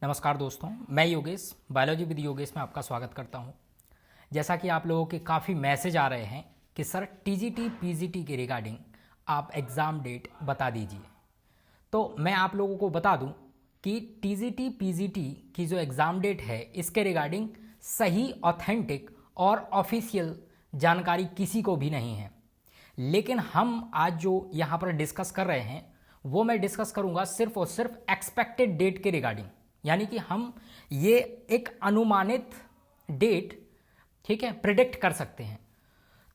नमस्कार दोस्तों, मैं योगेश बायोलॉजी विद योगेश में आपका स्वागत करता हूं। जैसा कि आप लोगों के काफ़ी मैसेज आ रहे हैं कि सर टीजीटी पीजीटी के रिगार्डिंग आप एग्ज़ाम डेट बता दीजिए, तो मैं आप लोगों को बता दूं कि टीजीटी पीजीटी की जो एग्ज़ाम डेट है इसके रिगार्डिंग सही, ऑथेंटिक और ऑफिशियल जानकारी किसी को भी नहीं है। लेकिन हम आज जो यहाँ पर डिस्कस कर रहे हैं वो मैं डिस्कस करूँगा सिर्फ और सिर्फ एक्सपेक्टेड डेट के रिगार्डिंग, यानी कि हम ये एक अनुमानित डेट, ठीक है, प्रिडिक्ट कर सकते हैं।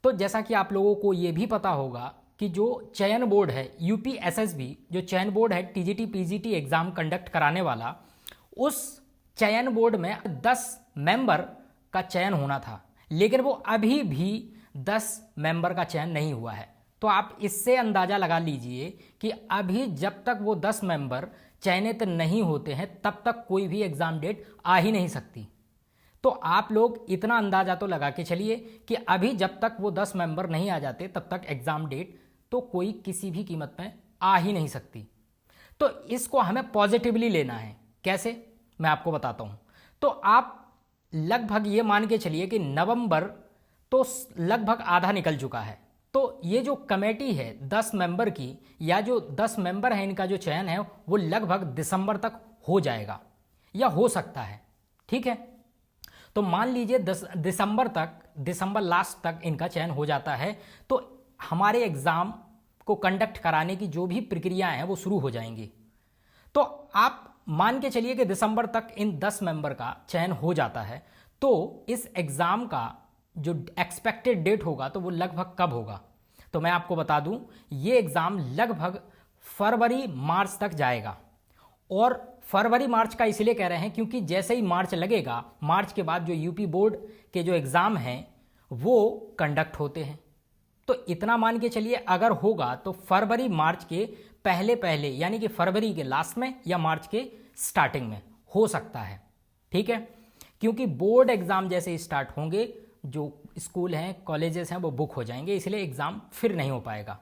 तो जैसा कि आप लोगों को ये भी पता होगा कि जो चयन बोर्ड है यूपीएसएसबी, जो चयन बोर्ड है टीजीटी पीजीटी एग्ज़ाम कंडक्ट कराने वाला, उस चयन बोर्ड में 10 मेंबर का चयन होना था, लेकिन वो अभी भी 10 मेंबर का चयन नहीं हुआ है। तो आप इससे अंदाज़ा लगा लीजिए कि अभी जब तक वो 10 मेंबर चयनित नहीं होते हैं तब तक कोई भी एग्ज़ाम डेट आ ही नहीं सकती। तो आप लोग इतना अंदाज़ा तो लगा के चलिए कि अभी जब तक वो 10 मेंबर नहीं आ जाते तब तक एग्ज़ाम डेट तो कोई किसी भी कीमत में आ ही नहीं सकती। तो इसको हमें पॉजिटिवली लेना है। कैसे, मैं आपको बताता हूँ। तो आप लगभग ये मान के चलिए कि नवंबर तो लगभग आधा निकल चुका है। तो ये जो कमेटी है 10 मेंबर की, या जो 10 मेंबर है इनका जो चयन है वो लगभग दिसंबर तक हो जाएगा या हो सकता है, ठीक है। तो मान लीजिए दिसंबर लास्ट तक इनका चयन हो जाता है, तो हमारे एग्ज़ाम को कंडक्ट कराने की जो भी प्रक्रियाएं हैं वो शुरू हो जाएंगी। तो आप मान के चलिए कि दिसंबर तक इन 10 मेंबर का चयन हो जाता है, तो इस एग्ज़ाम का जो एक्सपेक्टेड डेट होगा तो वो लगभग कब होगा, तो मैं आपको बता दूं, ये एग्ज़ाम लगभग फरवरी मार्च तक जाएगा। और फरवरी मार्च का इसलिए कह रहे हैं क्योंकि जैसे ही मार्च लगेगा, मार्च के बाद जो यूपी बोर्ड के जो एग्ज़ाम हैं वो कंडक्ट होते हैं। तो इतना मान के चलिए अगर होगा तो फरवरी मार्च के पहले पहले, यानी कि फरवरी के लास्ट में या मार्च के स्टार्टिंग में हो सकता है, ठीक है। क्योंकि बोर्ड एग्ज़ाम जैसे स्टार्ट होंगे, जो स्कूल हैं, कॉलेजेस हैं, वो बुक हो जाएंगे, इसलिए एग्ज़ाम फिर नहीं हो पाएगा।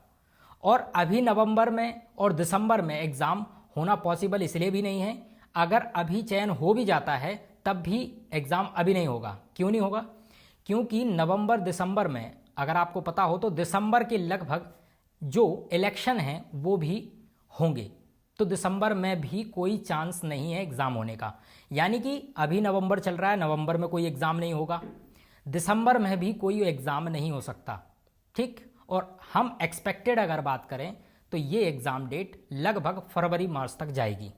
और अभी नवंबर में और दिसंबर में एग्ज़ाम होना पॉसिबल इसलिए भी नहीं है। अगर अभी चयन हो भी जाता है तब भी एग्ज़ाम अभी नहीं होगा। क्यों नहीं होगा? क्योंकि नवंबर दिसंबर में, अगर आपको पता हो तो दिसंबर के लगभग जो इलेक्शन हैं वो भी होंगे, तो दिसंबर में भी कोई चांस नहीं है एग्ज़ाम होने का। यानी कि अभी नवंबर चल रहा है, नवंबर में कोई एग्ज़ाम नहीं होगा, दिसंबर में भी कोई एग्ज़ाम नहीं हो सकता, ठीक। और हम एक्सपेक्टेड अगर बात करें तो ये एग्ज़ाम डेट लगभग फरवरी मार्च तक जाएगी।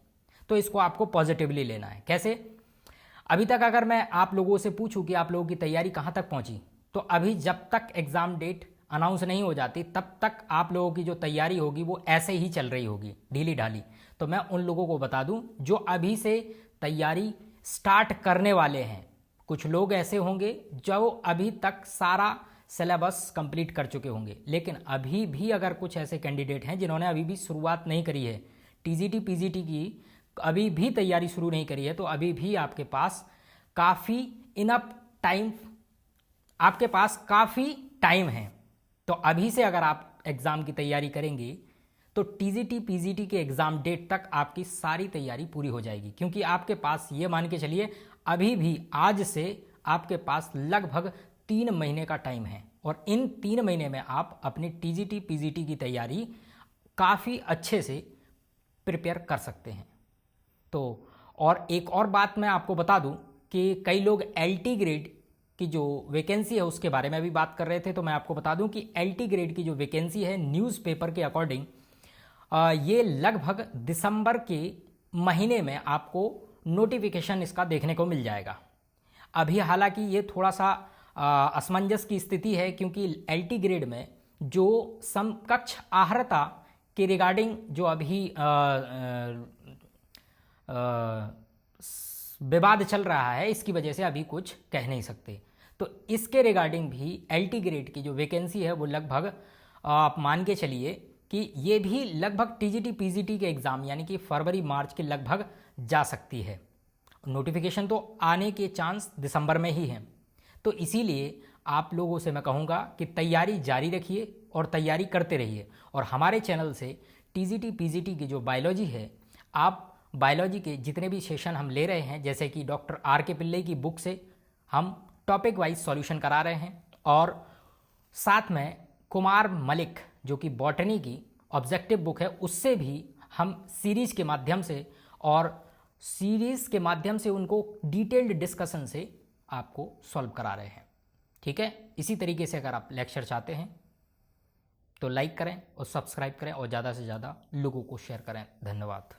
तो इसको आपको पॉजिटिवली लेना है। कैसे? अभी तक अगर मैं आप लोगों से पूछूं कि आप लोगों की तैयारी कहाँ तक पहुँची, तो अभी जब तक एग्ज़ाम डेट अनाउंस नहीं हो जाती तब तक आप लोगों की जो तैयारी होगी वो ऐसे ही चल रही होगी, ढीली ढाली। तो मैं उन लोगों को बता दूं जो अभी से तैयारी स्टार्ट करने वाले हैं। कुछ लोग ऐसे होंगे जो अभी तक सारा सिलेबस कंप्लीट कर चुके होंगे, लेकिन अभी भी अगर कुछ ऐसे कैंडिडेट हैं जिन्होंने अभी भी शुरुआत नहीं करी है, टीजीटी पीजीटी की अभी भी तैयारी शुरू नहीं करी है, तो अभी भी आपके पास काफ़ी इनफ टाइम, आपके पास काफ़ी टाइम है। तो अभी से अगर आप एग्ज़ाम की तैयारी करेंगे तो टीजीटी पीजीटी के एग्ज़ाम डेट तक आपकी सारी तैयारी पूरी हो जाएगी। क्योंकि आपके पास ये मान के चलिए अभी भी आज से आपके पास लगभग 3 महीने का टाइम है, और इन 3 महीने में आप अपनी टीजीटी पीजीटी की तैयारी काफ़ी अच्छे से प्रिपेयर कर सकते हैं। तो और एक और बात मैं आपको बता दूं कि कई लोग एलटी ग्रेड की जो वैकेंसी है उसके बारे में भी बात कर रहे थे। तो मैं आपको बता दूं कि एलटी ग्रेड की जो वैकेंसी है न्यूज़पेपर के अकॉर्डिंग ये लगभग दिसंबर के महीने में आपको नोटिफिकेशन इसका देखने को मिल जाएगा। अभी हालांकि ये थोड़ा सा असमंजस की स्थिति है, क्योंकि एलटी ग्रेड में जो समकक्ष आहारता के रिगार्डिंग जो अभी विवाद चल रहा है, इसकी वजह से अभी कुछ कह नहीं सकते। तो इसके रिगार्डिंग भी एलटी ग्रेड की जो वैकेंसी है वो लगभग आप मान के चलिए कि ये भी लगभग टीजीटी पीजीटी के एग्ज़ाम यानी कि फरवरी मार्च के लगभग जा सकती है। नोटिफिकेशन तो आने के चांस दिसंबर में ही हैं। तो इसीलिए आप लोगों से मैं कहूँगा कि तैयारी जारी रखिए और तैयारी करते रहिए। और हमारे चैनल से टीजीटी पीजीटी की जो बायोलॉजी है आप बायोलॉजी के जितने भी सेशन हम ले रहे हैं, जैसे कि डॉक्टर आर के पिल्लई की बुक से हम टॉपिक वाइज सॉल्यूशन करा रहे हैं, और साथ में कुमार मलिक जो कि बॉटनी की ऑब्जेक्टिव बुक है उससे भी हम सीरीज के माध्यम से उनको डिटेल्ड डिस्कशन से आपको सॉल्व करा रहे हैं। ठीक है, इसी तरीके से अगर आप लेक्चर चाहते हैं तो लाइक करें और सब्सक्राइब करें और ज़्यादा से ज़्यादा लोगों को शेयर करें। धन्यवाद।